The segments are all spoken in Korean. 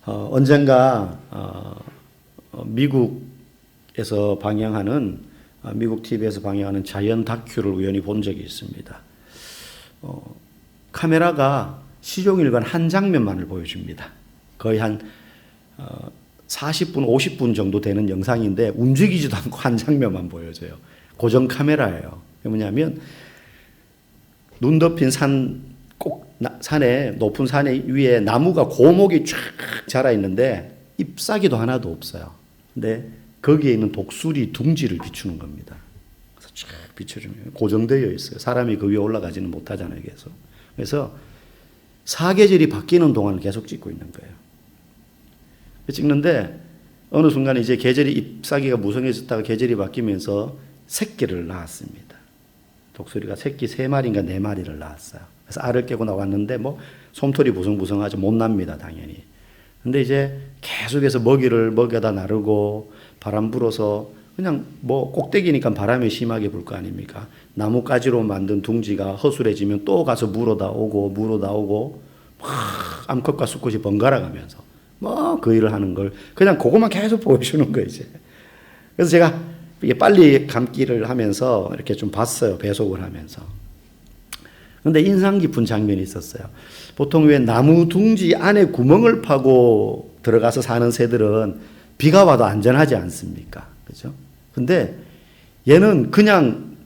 언젠가 미국에서 방영하는 미국 TV에서 방영하는 자연 다큐를 우연히 본 적이 있습니다. 카메라가 시종일관 한 장면만을 보여줍니다. 거의 한 40분, 50분 정도 되는 영상인데 움직이지도 않고 한 장면만 보여줘요. 고정 카메라예요. 뭐냐면 눈 덮인 산에 높은 산에 위에 나무가 고목이 쫙 자라 있는데 잎사귀도 하나도 없어요. 근데 거기에 있는 독수리 둥지를 비추는 겁니다. 그래서 쫙 비춰주면 고정되어 있어요. 사람이 그 위에 올라가지는 못하잖아요. 그래서 사계절이 바뀌는 동안 계속 찍고 있는 거예요. 찍는데 어느 순간 이제 계절이 잎사귀가 무성해졌다가 계절이 바뀌면서 새끼를 낳았습니다. 독수리가 새끼 3마리인가 4마리를 낳았어요. 그래서 알을 깨고 나왔는데 뭐 솜털이 부성부성하죠. 못 납니다, 당연히. 근데 이제 계속해서 먹이를 먹여다 나르고 바람 불어서 그냥 뭐 꼭대기니까 바람이 심하게 불 거 아닙니까? 나뭇가지로 만든 둥지가 허술해지면 또 가서 물어다 오고 막 암컷과 수컷이 번갈아 가면서 뭐 그 일을 하는 걸 그냥 그것만 계속 보여주는 거예요, 이제. 그래서 제가 이게 빨리 감기를 하면서 이렇게 좀 봤어요, 배속을 하면서. 근데 인상 깊은 장면이 있었어요. 보통 왜 나무 둥지 안에 구멍을 파고 들어가서 사는 새들은 비가 와도 안전하지 않습니까? 그죠? 근데 얘는 그냥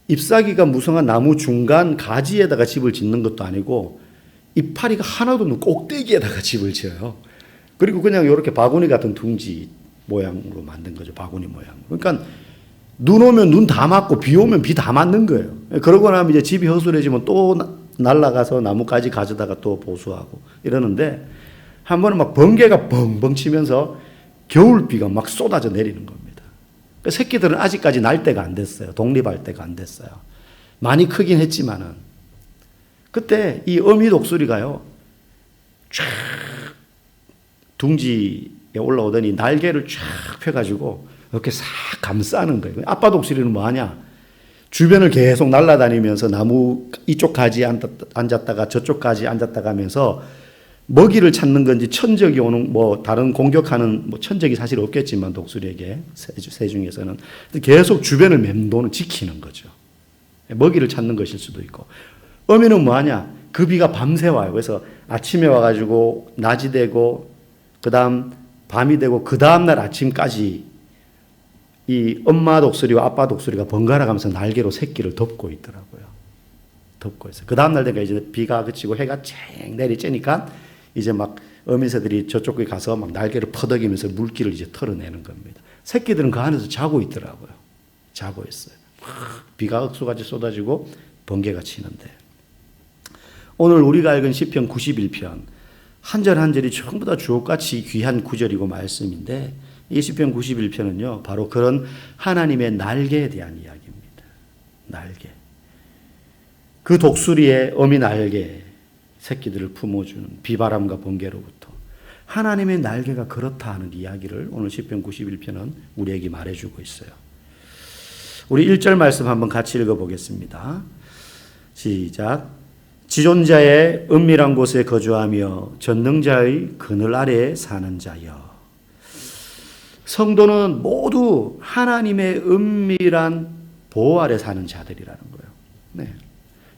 잎사귀가 무성한 나무 중간 가지에다가 집을 짓는 것도 아니고 이파리가 하나도 없는 꼭대기에다가 집을 지어요. 그리고 그냥 이렇게 바구니 같은 둥지 모양으로 만든 거죠. 바구니 모양으로. 그러니까 눈 오면 눈 다 맞고 비 오면 비 다 맞는 거예요. 그러고 나면 이제 집이 허술해지면 또 날아가서 나뭇가지 가져다가 또 보수하고 이러는데 한 번은 막 번개가 벙벙 치면서 겨울비가 막 쏟아져 내리는 겁니다. 새끼들은 아직까지 날 때가 안 됐어요. 독립할 때가 안 됐어요. 많이 크긴 했지만은 그때 이 어미 독수리가요 쫙 둥지에 올라오더니 날개를 쫙 펴가지고 이렇게 싹 감싸는 거예요. 아빠 독수리는 뭐 하냐? 주변을 계속 날아다니면서 나무 이쪽 가지에 앉았다가 저쪽 가지에 앉았다가 하면서 먹이를 찾는 건지 천적이 오는 뭐 다른 공격하는 뭐 천적이 사실 없겠지만 독수리에게 새 중에서는 계속 주변을 맴도는 지키는 거죠. 먹이를 찾는 것일 수도 있고. 어미는 뭐 하냐? 그 비가 밤새 와요. 그래서 아침에 와가지고 낮이 되고 그다음 밤이 되고 그 다음날 아침까지 이 엄마 독수리와 아빠 독수리가 번갈아 가면서 날개로 새끼를 덮고 있더라고요. 덮고 있어요. 그 다음날 되니까 이제 비가 그치고 해가 쨍 내리쬐니까 이제 막 어미새들이 저쪽에 가서 막 날개를 퍼덕이면서 물기를 이제 털어내는 겁니다. 새끼들은 그 안에서 자고 있더라고요. 자고 있어요. 비가 억수같이 쏟아지고 번개가 치는데 오늘 우리가 읽은 시편 91편 한 절 한 절이 전부 다 주옥같이 귀한 구절이고 말씀인데 이 시편 91편은요 바로 그런 하나님의 날개에 대한 이야기입니다. 날개. 그 독수리의 어미 날개 새끼들을 품어주는 비바람과 번개로부터 하나님의 날개가 그렇다 하는 이야기를 오늘 시편 91편은 우리에게 말해주고 있어요. 우리 1절 말씀 한번 같이 읽어보겠습니다. 시작. 지존자의 은밀한 곳에 거주하며 전능자의 그늘 아래에 사는 자여. 성도는 모두 하나님의 은밀한 보호 아래 사는 자들이라는 거예요. 네.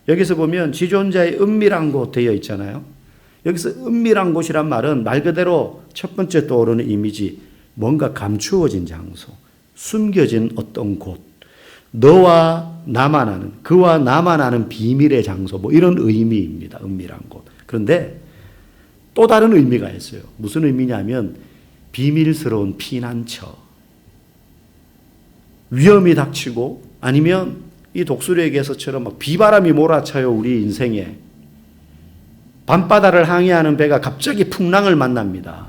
여기서 보면 지존자의 은밀한 곳 되어 있잖아요. 여기서 은밀한 곳이란 말은 말 그대로 첫 번째 떠오르는 이미지, 뭔가 감추어진 장소, 숨겨진 어떤 곳, 너와 나만 아는, 그와 나만 아는 비밀의 장소, 뭐 이런 의미입니다. 은밀한 곳. 그런데 또 다른 의미가 있어요. 무슨 의미냐면 비밀스러운 피난처. 위험이 닥치고 아니면 이 독수리에게서처럼 막 비바람이 몰아쳐요. 우리 인생에. 밤바다를 항해하는 배가 갑자기 풍랑을 만납니다.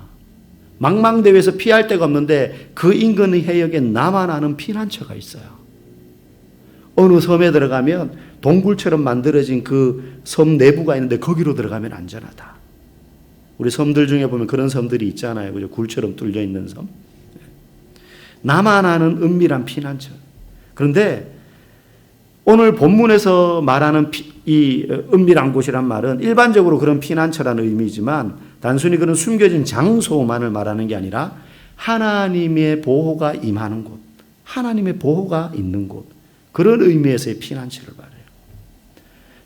망망대해에서 피할 데가 없는데 그 인근의 해역에 나만 아는 피난처가 있어요. 어느 섬에 들어가면 동굴처럼 만들어진 그 섬 내부가 있는데 거기로 들어가면 안전하다. 우리 섬들 중에 보면 그런 섬들이 있잖아요. 그죠? 굴처럼 뚫려 있는 섬. 나만 아는 은밀한 피난처. 그런데 오늘 본문에서 말하는 이 은밀한 곳이란 말은 일반적으로 그런 피난처라는 의미지만 단순히 그런 숨겨진 장소만을 말하는 게 아니라 하나님의 보호가 임하는 곳, 하나님의 보호가 있는 곳, 그런 의미에서의 피난처를 말해요.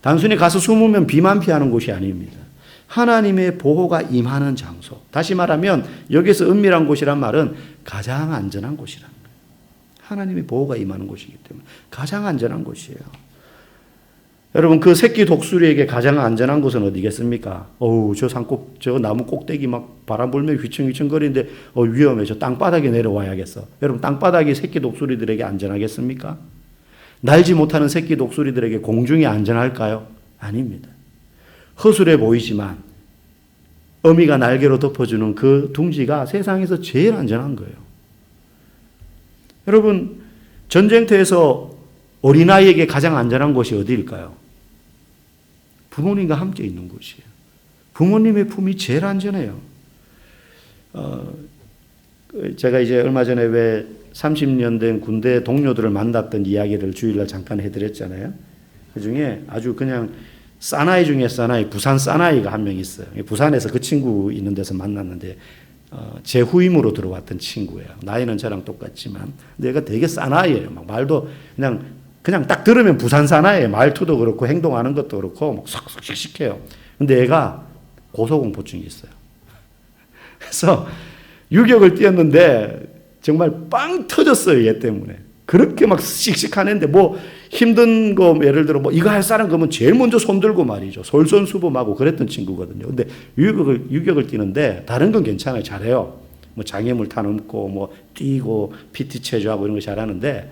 단순히 가서 숨으면 비만 피하는 곳이 아닙니다. 하나님의 보호가 임하는 장소. 다시 말하면 여기서 은밀한 곳이란 말은 가장 안전한 곳이라는 거예요. 하나님의 보호가 임하는 곳이기 때문에 가장 안전한 곳이에요. 여러분, 그 새끼 독수리에게 가장 안전한 곳은 어디겠습니까? 저 나무 꼭대기 막 바람 불면 휘청휘청 거리는데 위험해. 저 땅바닥에 내려와야겠어. 여러분, 땅바닥이 새끼 독수리들에게 안전하겠습니까? 날지 못하는 새끼 독수리들에게 공중이 안전할까요? 아닙니다. 허술해 보이지만 어미가 날개로 덮어주는 그 둥지가 세상에서 제일 안전한 거예요. 여러분, 전쟁터에서 어린아이에게 가장 안전한 곳이 어디일까요? 부모님과 함께 있는 곳이에요. 부모님의 품이 제일 안전해요. 제가 이제 얼마 전에 왜 30년 된 군대 동료들을 만났던 이야기를 주일날 잠깐 해드렸잖아요. 그 중에 아주 그냥 사나이 중에 사나이, 부산 사나이가 한 명 있어요. 부산에서 그 친구 있는 데서 만났는데 제 후임으로 들어왔던 친구예요. 나이는 저랑 똑같지만 얘가 되게 사나이예요. 막 말도 그냥 딱 들으면 부산 사나이예요. 말투도 그렇고 행동하는 것도 그렇고 막 싹싹 씩씩해요. 근데 얘가 고소공포증이 있어요. 그래서 유격을 뛰었는데 정말 빵 터졌어요. 얘 때문에. 그렇게 막 씩씩한 애인데 뭐 힘든 거 예를 들어 뭐 이거 할 사람 그러면 제일 먼저 손 들고 말이죠. 솔선수범하고 그랬던 친구거든요. 근데 유격을 뛰는데 다른 건 괜찮아요. 잘해요. 뭐 장애물 타넘고 뭐 뛰고 PT 체조하고 이런 거 잘하는데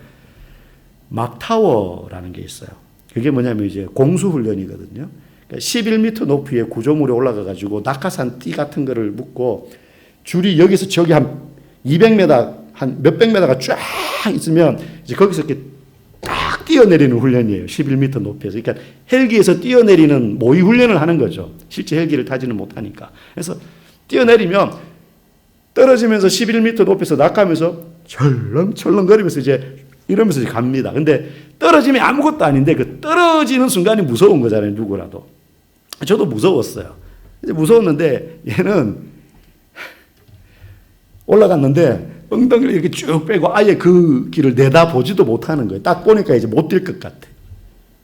막타워라는 게 있어요. 그게 뭐냐면 이제 공수훈련이거든요. 그러니까 11m 높이의 구조물에 올라가 가지고 낙하산 띠 같은 거를 묶고 줄이 여기서 저기 한 200m 한 몇백 메다가 쫙 있으면 이제 거기서 이렇게 딱 뛰어내리는 훈련이에요. 11m 높이에서. 그러니까 헬기에서 뛰어내리는 모의 훈련을 하는 거죠. 실제 헬기를 타지는 못하니까. 그래서 뛰어내리면 떨어지면서 11m 높이에서 낙하면서 철렁철렁거리면서 이제 이러면서 이제 갑니다. 근데 떨어지면 아무것도 아닌데 그 떨어지는 순간이 무서운 거잖아요. 누구라도. 저도 무서웠어요. 이제 무서웠는데 얘는 올라갔는데 엉덩이를 이렇게 쭉 빼고 아예 그 길을 내다보지도 못하는 거예요. 딱 보니까 이제 못 뛸 것 같아.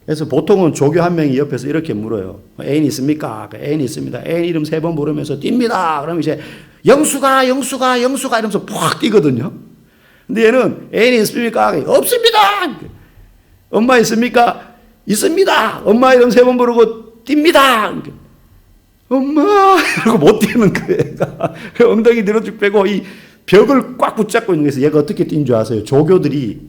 그래서 보통은 조교 한 명이 옆에서 이렇게 물어요. 애인 있습니까? 애인 있습니다. 애인 이름 3번 부르면서 뜁니다. 그러면 이제 영수가 이러면서 팍 뛰거든요. 근데 얘는 애인이 있습니까? 없습니다. 엄마 있습니까? 있습니다. 엄마 이름 3번 부르고 뜁니다. 엄마 이러고 못 뛰는 거예요. 엉덩이 뒤로 쭉 빼고 이 벽을 꽉 붙잡고 있는 거에서 얘가 어떻게 뛴 줄 아세요? 조교들이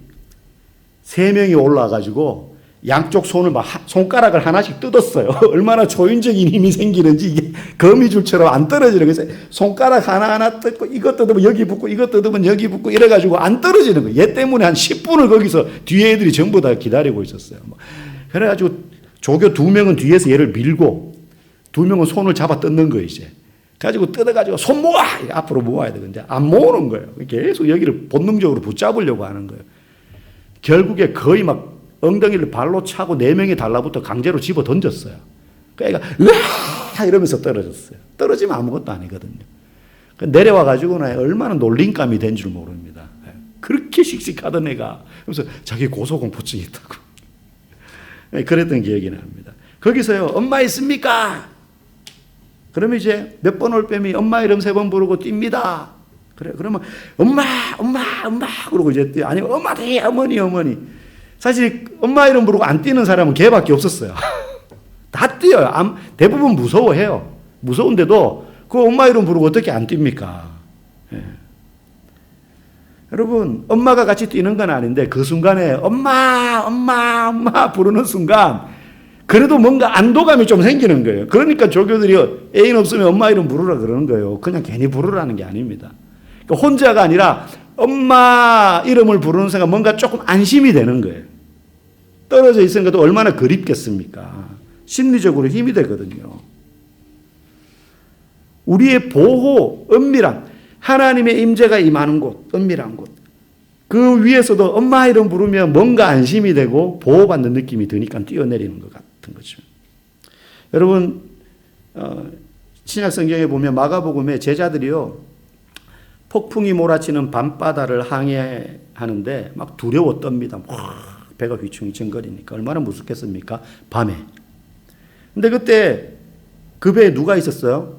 3명이 올라와가지고 양쪽 손을 막 손가락을 하나씩 뜯었어요. 얼마나 초인적인 힘이 생기는지 이게 거미줄처럼 안 떨어지는 거예요. 그래서 손가락 하나하나 뜯고 이것 뜯으면 여기 붙고 이것 뜯으면 여기 붙고 이래가지고 안 떨어지는 거예요. 얘 때문에 한 10분을 거기서 뒤에 애들이 전부 다 기다리고 있었어요. 그래가지고 조교 2명은 뒤에서 얘를 밀고 2명은 손을 잡아 뜯는 거예요. 이제 가지고 뜯어가지고 손 모아! 앞으로 모아야 되는데 안 모으는 거예요. 계속 여기를 본능적으로 붙잡으려고 하는 거예요. 결국에 거의 막 엉덩이를 발로 차고 4명이 달라붙어 강제로 집어 던졌어요. 그러니까 으아! 이러면서 떨어졌어요. 떨어지면 아무것도 아니거든요. 내려와가지고는 얼마나 놀림감이 된 줄 모릅니다. 그렇게 씩씩하던 애가 그래서 자기 고소공포증이 있다고. 그랬던 기억이 납니다. 거기서요. 엄마 있습니까? 그러면 이제 몇 번 올 뺨이 엄마 이름 3번 부르고 뜁니다. 그래. 그러면 엄마 그러고 이제 아니 엄마지 어머니. 사실 엄마 이름 부르고 안 뛰는 사람은 걔밖에 없었어요. 다 뛰어요. 대부분 무서워해요. 무서운데도 그 엄마 이름 부르고 어떻게 안 뜁니까? 예. 여러분 엄마가 같이 뛰는 건 아닌데 그 순간에 엄마 부르는 순간 그래도 뭔가 안도감이 좀 생기는 거예요. 그러니까 조교들이 애인 없으면 엄마 이름 부르라 그러는 거예요. 그냥 괜히 부르라는 게 아닙니다. 그러니까 혼자가 아니라 엄마 이름을 부르는 순간 뭔가 조금 안심이 되는 거예요. 떨어져 있으니까 또 얼마나 그립겠습니까? 심리적으로 힘이 되거든요. 우리의 보호, 은밀한 하나님의 임재가 임하는 곳, 은밀한 곳. 그 위에서도 엄마 이름 부르면 뭔가 안심이 되고 보호받는 느낌이 드니까 뛰어내리는 것 같은 거죠. 여러분 신약 성경에 보면 마가복음에 제자들이요, 폭풍이 몰아치는 밤바다를 항해하는데 막 두려워 떱니다. 배가 휘청휘청거리니까 얼마나 무섭겠습니까? 밤에. 근데 그때 그 배에 누가 있었어요?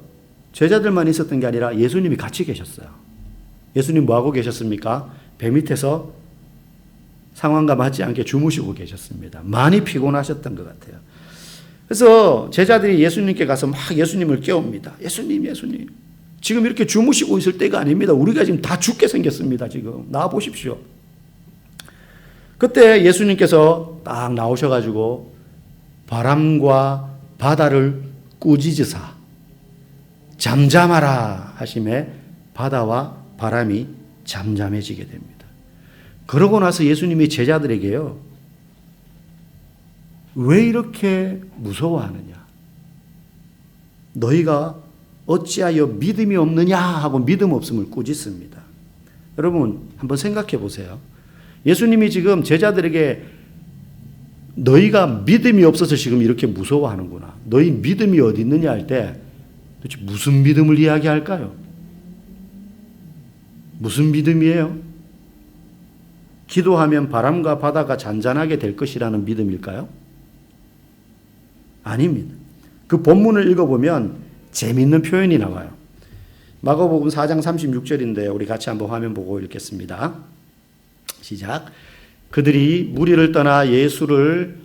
제자들만 있었던 게 아니라 예수님이 같이 계셨어요. 예수님 뭐하고 계셨습니까? 배 밑에서 상황과 맞지 않게 주무시고 계셨습니다. 많이 피곤하셨던 것 같아요. 그래서 제자들이 예수님께 가서 막 예수님을 깨웁니다. 예수님, 예수님. 지금 이렇게 주무시고 있을 때가 아닙니다. 우리가 지금 다 죽게 생겼습니다. 지금 나와 보십시오. 그때 예수님께서 딱 나오셔가지고 바람과 바다를 꾸짖으사 잠잠하라 하심에 바다와 바람이 잠잠해지게 됩니다. 그러고 나서 예수님이 제자들에게요, 왜 이렇게 무서워하느냐? 너희가 어찌하여 믿음이 없느냐 하고 믿음 없음을 꾸짖습니다. 여러분 한번 생각해 보세요. 예수님이 지금 제자들에게 너희가 믿음이 없어서 지금 이렇게 무서워하는구나, 너희 믿음이 어디 있느냐 할 때 도대체 무슨 믿음을 이야기할까요? 무슨 믿음이에요? 기도하면 바람과 바다가 잔잔하게 될 것이라는 믿음일까요? 아닙니다. 그 본문을 읽어보면 재미있는 표현이 나와요. 마가복음 4장 36절인데 우리 같이 한번 화면 보고 읽겠습니다. 시작. 그들이 무리를 떠나 예수를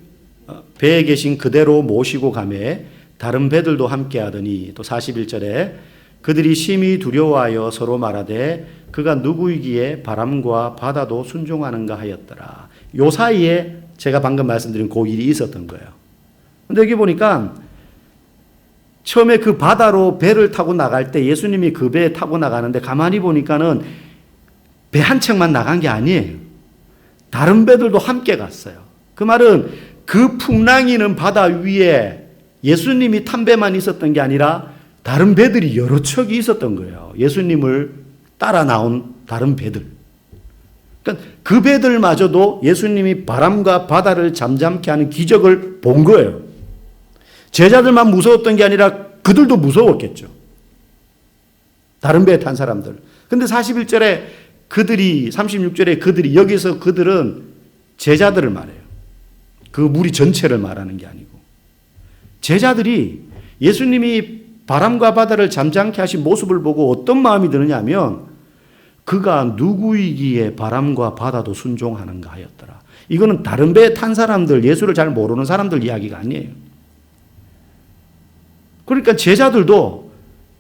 배에 계신 그대로 모시고 가매 다른 배들도 함께 하더니, 또 41절에 그들이 심히 두려워하여 서로 말하되 그가 누구이기에 바람과 바다도 순종하는가 하였더라. 요 사이에 제가 방금 말씀드린 그 일이 있었던 거예요. 근데 여기 보니까 처음에 그 바다로 배를 타고 나갈 때 예수님이 그 배에 타고 나가는데 가만히 보니까는 배 한 척만 나간 게 아니에요. 다른 배들도 함께 갔어요. 그 말은 그 풍랑이는 바다 위에 예수님이 탄 배만 있었던 게 아니라 다른 배들이 여러 척이 있었던 거예요. 예수님을 따라 나온 다른 배들. 그러니까 그 배들마저도 예수님이 바람과 바다를 잠잠케 하는 기적을 본 거예요. 제자들만 무서웠던 게 아니라 그들도 무서웠겠죠. 다른 배에 탄 사람들. 근데 41절에 그들이, 36절에 그들이, 여기서 그들은 제자들을 말해요. 그 무리 전체를 말하는 게 아니고. 제자들이 예수님이 바람과 바다를 잠잠케 하신 모습을 보고 어떤 마음이 드느냐 하면 그가 누구이기에 바람과 바다도 순종하는가 하였더라. 이거는 다른 배에 탄 사람들, 예수를 잘 모르는 사람들 이야기가 아니에요. 그러니까 제자들도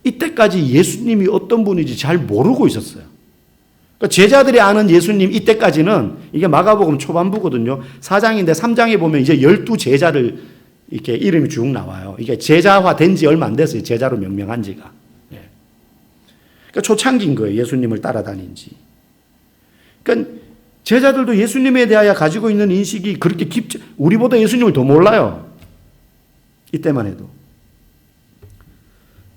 이때까지 예수님이 어떤 분인지 잘 모르고 있었어요. 그러니까 제자들이 아는 예수님 이때까지는, 이게 마가복음 초반부거든요. 4장인데 3장에 보면 이제 12제자를 이렇게 이름이 쭉 나와요. 이게 제자화 된 지 얼마 안 됐어요. 제자로 명명한 지가. 예. 그러니까 초창기인 거예요. 예수님을 따라다닌 지. 그러니까 제자들도 예수님에 대하여 가지고 있는 인식이 그렇게 깊지, 우리보다 예수님을 더 몰라요. 이때만 해도.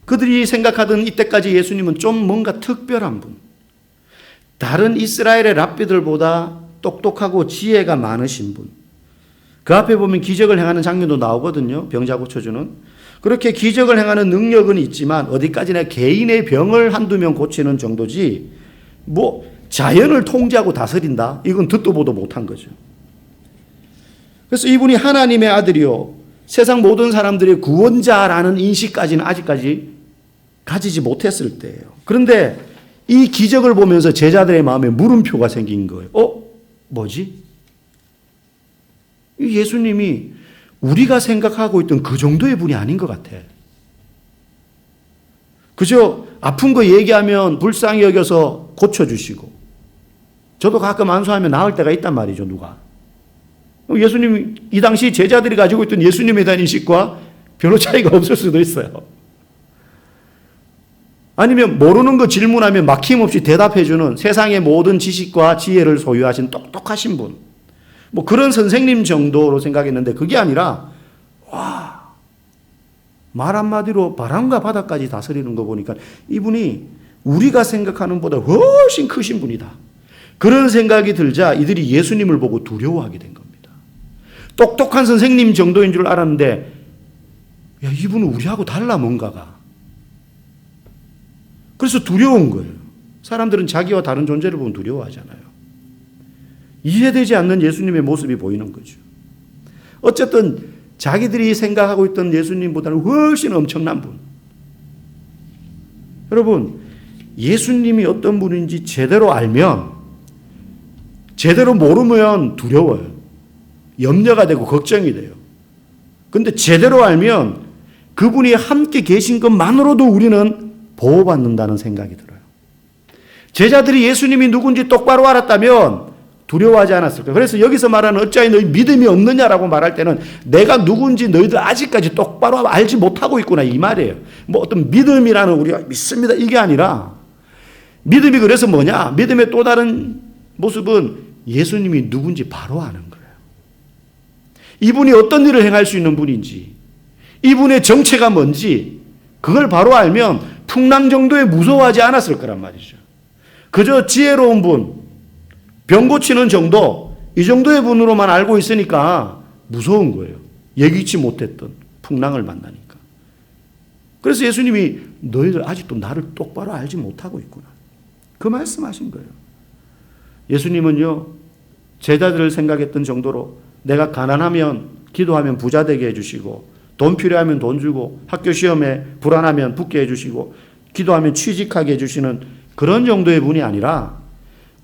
그들이 생각하던 이때까지 예수님은 좀 뭔가 특별한 분, 다른 이스라엘의 랍비들보다 똑똑하고 지혜가 많으신 분. 그 앞에 보면 기적을 행하는 장면도 나오거든요. 병자 고쳐주는. 그렇게 기적을 행하는 능력은 있지만 어디까지나 개인의 병을 한두 명 고치는 정도지 뭐 자연을 통제하고 다스린다? 이건 듣도 보도 못한 거죠. 그래서 이분이 하나님의 아들이요, 세상 모든 사람들의 구원자라는 인식까지는 아직까지 가지지 못했을 때예요. 그런데 이 기적을 보면서 제자들의 마음에 물음표가 생긴 거예요. 뭐지? 이 예수님이 우리가 생각하고 있던 그 정도의 분이 아닌 것 같아. 그저 아픈 거 얘기하면 불쌍히 여겨서 고쳐주시고, 저도 가끔 안수하면 나을 때가 있단 말이죠, 누가. 예수님, 이 당시 제자들이 가지고 있던 예수님에 대한 인식과 별로 차이가 없을 수도 있어요. 아니면 모르는 거 질문하면 막힘없이 대답해주는 세상의 모든 지식과 지혜를 소유하신 똑똑하신 분. 뭐 그런 선생님 정도로 생각했는데 그게 아니라, 와, 말 한마디로 바람과 바다까지 다스리는 거 보니까 이분이 우리가 생각하는 것보다 훨씬 크신 분이다. 그런 생각이 들자 이들이 예수님을 보고 두려워하게 된 겁니다. 똑똑한 선생님 정도인 줄 알았는데, 야, 이분은 우리하고 달라 뭔가가. 그래서 두려운 거예요. 사람들은 자기와 다른 존재를 보면 두려워하잖아요. 이해되지 않는 예수님의 모습이 보이는 거죠. 어쨌든 자기들이 생각하고 있던 예수님보다는 훨씬 엄청난 분. 여러분, 예수님이 어떤 분인지 제대로 알면, 제대로 모르면 두려워요. 염려가 되고 걱정이 돼요. 근데 제대로 알면 그분이 함께 계신 것만으로도 우리는 보호받는다는 생각이 들어요. 제자들이 예수님이 누군지 똑바로 알았다면 두려워하지 않았을까? 그래서 여기서 말하는 어찌하여 너희 믿음이 없느냐라고 말할 때는 내가 누군지 너희들 아직까지 똑바로 알지 못하고 있구나 이 말이에요. 뭐 어떤 믿음이라는 우리가 믿습니다 이게 아니라 믿음이 그래서 뭐냐? 믿음의 또 다른 모습은 예수님이 누군지 바로 아는 거예요. 이분이 어떤 일을 행할 수 있는 분인지, 이분의 정체가 뭔지 그걸 바로 알면 풍랑 정도에 무서워하지 않았을 거란 말이죠. 그저 지혜로운 분, 병 고치는 정도, 이 정도의 분으로만 알고 있으니까 무서운 거예요. 예기치 못했던 풍랑을 만나니까. 그래서 예수님이 너희들 아직도 나를 똑바로 알지 못하고 있구나. 그 말씀하신 거예요. 예수님은요, 제자들을 생각했던 정도로 내가 가난하면 기도하면 부자 되게 해주시고, 돈 필요하면 돈 주고, 학교 시험에 불안하면 붙게 해주시고, 기도하면 취직하게 해주시는 그런 정도의 분이 아니라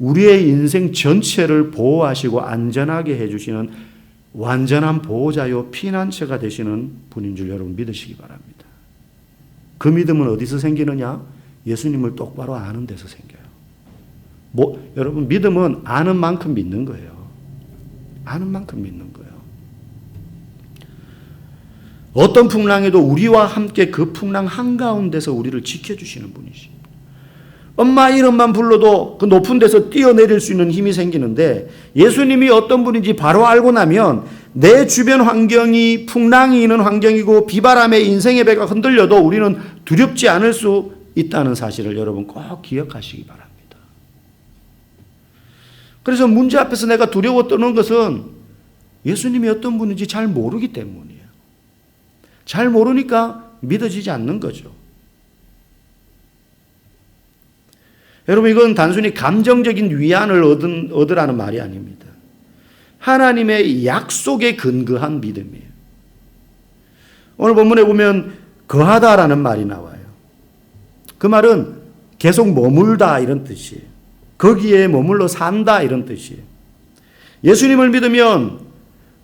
우리의 인생 전체를 보호하시고 안전하게 해주시는 완전한 보호자요 피난처가 되시는 분인 줄 여러분 믿으시기 바랍니다. 그 믿음은 어디서 생기느냐? 예수님을 똑바로 아는 데서 생겨요. 여러분 믿음은 아는 만큼 믿는 거예요. 아는 만큼 믿는 거예요. 어떤 풍랑에도 우리와 함께 그 풍랑 한가운데서 우리를 지켜주시는 분이십니다. 엄마 이름만 불러도 그 높은 데서 뛰어내릴 수 있는 힘이 생기는데 예수님이 어떤 분인지 바로 알고 나면 내 주변 환경이 풍랑이 있는 환경이고 비바람에 인생의 배가 흔들려도 우리는 두렵지 않을 수 있다는 사실을 여러분 꼭 기억하시기 바랍니다. 그래서 문제 앞에서 내가 두려워 떠는 것은 예수님이 어떤 분인지 잘 모르기 때문이에요. 잘 모르니까 믿어지지 않는 거죠. 여러분 이건 단순히 감정적인 위안을 얻으라는 말이 아닙니다. 하나님의 약속에 근거한 믿음이에요. 오늘 본문에 보면 거하다라는 말이 나와요. 그 말은 계속 머물다 이런 뜻이에요. 거기에 머물러 산다 이런 뜻이에요. 예수님을 믿으면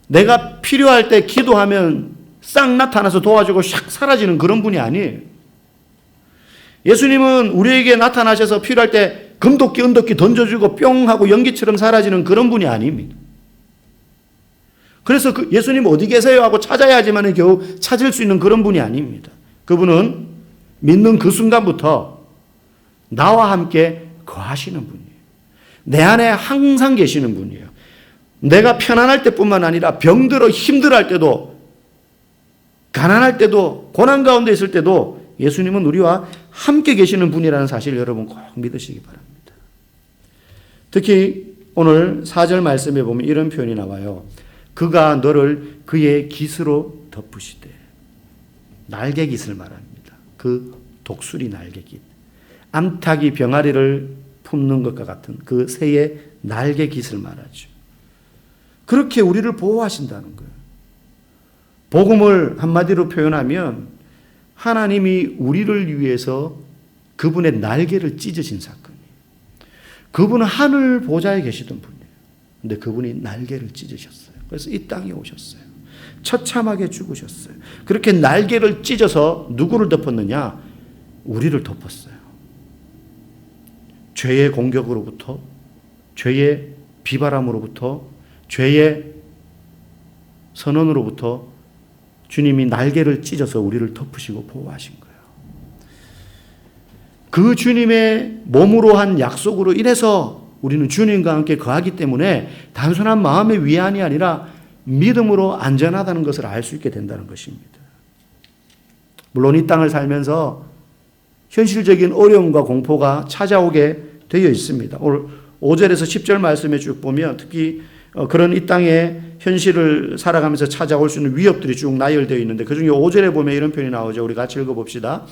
내가 필요할 때 기도하면 싹 나타나서 도와주고 샥 사라지는 그런 분이 아니에요. 예수님은 우리에게 나타나셔서 필요할 때 금도끼 은도끼 던져주고 뿅 하고 연기처럼 사라지는 그런 분이 아닙니다. 그래서 예수님 어디 계세요 하고 찾아야지만 겨우 찾을 수 있는 그런 분이 아닙니다. 그분은 믿는 그 순간부터 나와 함께 거하시는 분이에요. 내 안에 항상 계시는 분이에요. 내가 편안할 때뿐만 아니라 병들어 힘들어할 때도 가난할 때도 고난 가운데 있을 때도 예수님은 우리와 함께 계시는 분이라는 사실을 여러분 꼭 믿으시기 바랍니다. 특히 오늘 4절 말씀에 보면 이런 표현이 나와요. 그가 너를 그의 깃으로 덮으시되. 날개깃을 말합니다. 그 독수리 날개깃. 암탉이 병아리를 품는 것과 같은 그 새의 날개깃을 말하죠. 그렇게 우리를 보호하신다는 거예요. 복음을 한마디로 표현하면 하나님이 우리를 위해서 그분의 날개를 찢으신 사건이에요. 그분은 하늘 보좌에 계시던 분이에요. 근데 그분이 날개를 찢으셨어요. 그래서 이 땅에 오셨어요. 처참하게 죽으셨어요. 그렇게 날개를 찢어서 누구를 덮었느냐? 우리를 덮었어요. 죄의 공격으로부터, 죄의 비바람으로부터, 죄의 선언으로부터 주님이 날개를 찢어서 우리를 덮으시고 보호하신 거예요. 그 주님의 몸으로 한 약속으로 인해서 우리는 주님과 함께 거하기 때문에 단순한 마음의 위안이 아니라 믿음으로 안전하다는 것을 알 수 있게 된다는 것입니다. 물론 이 땅을 살면서 현실적인 어려움과 공포가 찾아오게 되어 있습니다. 오늘 5절에서 10절 말씀에 쭉 보면 특히 그런 이 땅의 현실을 살아가면서 찾아올 수 있는 위협들이 쭉 나열되어 있는데 그중에 5절에 보면 이런 표현이 나오죠. 우리 같이 읽어봅시다.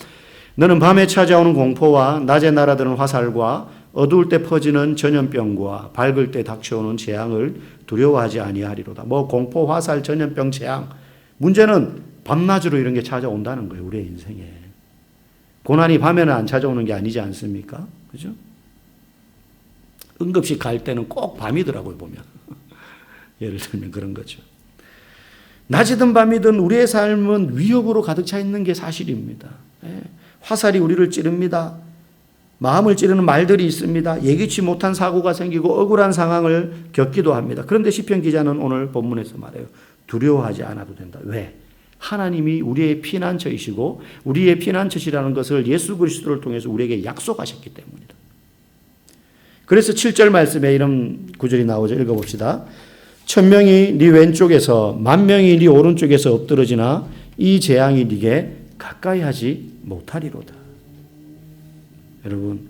너는 밤에 찾아오는 공포와 낮에 날아드는 화살과 어두울 때 퍼지는 전염병과 밝을 때 닥쳐오는 재앙을 두려워하지 아니하리로다. 뭐 공포, 화살, 전염병, 재앙. 문제는 밤낮으로 이런 게 찾아온다는 거예요. 우리의 인생에. 고난이 밤에는 안 찾아오는 게 아니지 않습니까? 그죠? 응급실 갈 때는 꼭 밤이더라고요, 보면. 예를 들면 그런 거죠. 낮이든 밤이든 우리의 삶은 위협으로 가득 차 있는 게 사실입니다. 화살이 우리를 찌릅니다. 마음을 찌르는 말들이 있습니다. 예기치 못한 사고가 생기고 억울한 상황을 겪기도 합니다. 그런데 시편 기자는 오늘 본문에서 말해요. 두려워하지 않아도 된다. 왜? 하나님이 우리의 피난처이시고 우리의 피난처시라는 것을 예수 그리스도를 통해서 우리에게 약속하셨기 때문이다. 그래서 7절 말씀에 이런 구절이 나오죠. 읽어봅시다. 1000명이 네 왼쪽에서 10,000명이 네 오른쪽에서 엎드러지나 이 재앙이 네게 가까이 하지 못하리로다. 여러분,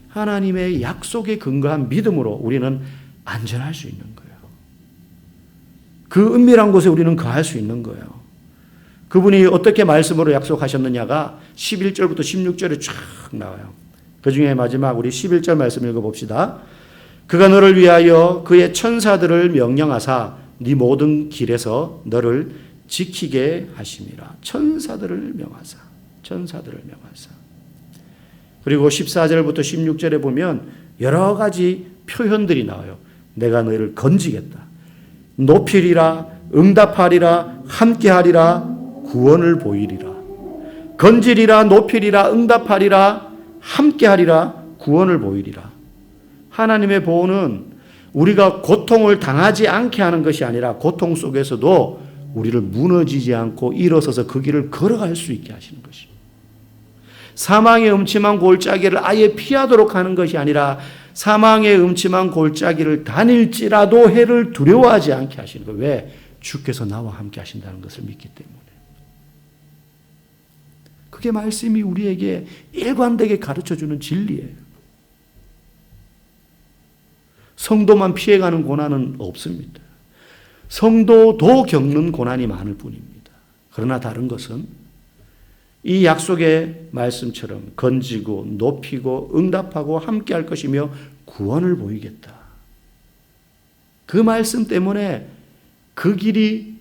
하나님의 약속에 근거한 믿음으로 우리는 안전할 수 있는 거예요. 그 은밀한 곳에 우리는 거할 수 있는 거예요. 그분이 어떻게 말씀으로 약속하셨느냐가 11절부터 16절에 쫙 나와요. 그 중에 마지막 우리 11절 말씀 읽어봅시다. 그가 너를 위하여 그의 천사들을 명령하사 네 모든 길에서 너를 지키게 하심이라. 천사들을 명하사. 그리고 14절부터 16절에 보면 여러 가지 표현들이 나와요. 내가 너희를 건지겠다. 높이리라, 응답하리라, 함께하리라, 구원을 보이리라. 건지리라, 높이리라, 응답하리라, 함께하리라, 구원을 보이리라. 하나님의 보호는 우리가 고통을 당하지 않게 하는 것이 아니라 고통 속에서도 우리를 무너지지 않고 일어서서 그 길을 걸어갈 수 있게 하시는 것입니다. 사망의 음침한 골짜기를 아예 피하도록 하는 것이 아니라 사망의 음침한 골짜기를 다닐지라도 해를 두려워하지 않게 하시는 거예요. 왜? 주께서 나와 함께 하신다는 것을 믿기 때문에. 그게 말씀이 우리에게 일관되게 가르쳐주는 진리예요. 성도만 피해가는 고난은 없습니다. 성도도 겪는 고난이 많을 뿐입니다. 그러나 다른 것은 이 약속의 말씀처럼 건지고 높이고 응답하고 함께할 것이며 구원을 보이겠다. 그 말씀 때문에 그 길이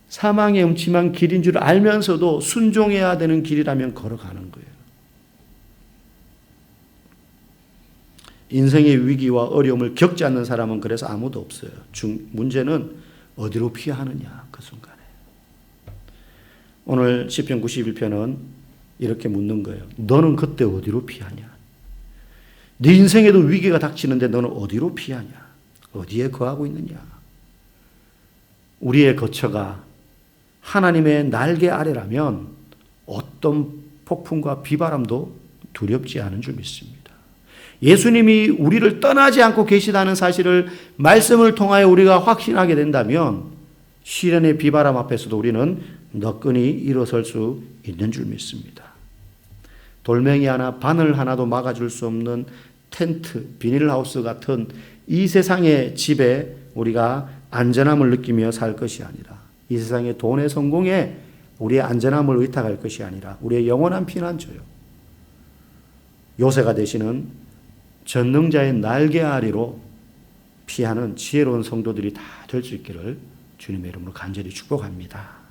사망의 음침한 길인 줄 알면서도 순종해야 되는 길이라면 걸어가는 거예요. 인생의 위기와 어려움을 겪지 않는 사람은 그래서 아무도 없어요. 문제는 어디로 피하느냐, 그 순간에. 오늘 시편 91편은 이렇게 묻는 거예요. 너는 그때 어디로 피하냐? 네 인생에도 위기가 닥치는데 너는 어디로 피하냐? 어디에 거하고 있느냐? 우리의 거처가 하나님의 날개 아래라면 어떤 폭풍과 비바람도 두렵지 않은 줄 믿습니다. 예수님이 우리를 떠나지 않고 계시다는 사실을 말씀을 통하여 우리가 확신하게 된다면 시련의 비바람 앞에서도 우리는 너끈히 일어설 수 있는 줄 믿습니다. 돌멩이 하나, 바늘 하나도 막아줄 수 없는 텐트, 비닐하우스 같은 이 세상의 집에 우리가 안전함을 느끼며 살 것이 아니라 이 세상의 돈의 성공에 우리의 안전함을 의탁할 것이 아니라 우리의 영원한 피난처요. 요새가 되시는 전능자의 날개 아래로 피하는 지혜로운 성도들이 다 될 수 있기를 주님의 이름으로 간절히 축복합니다.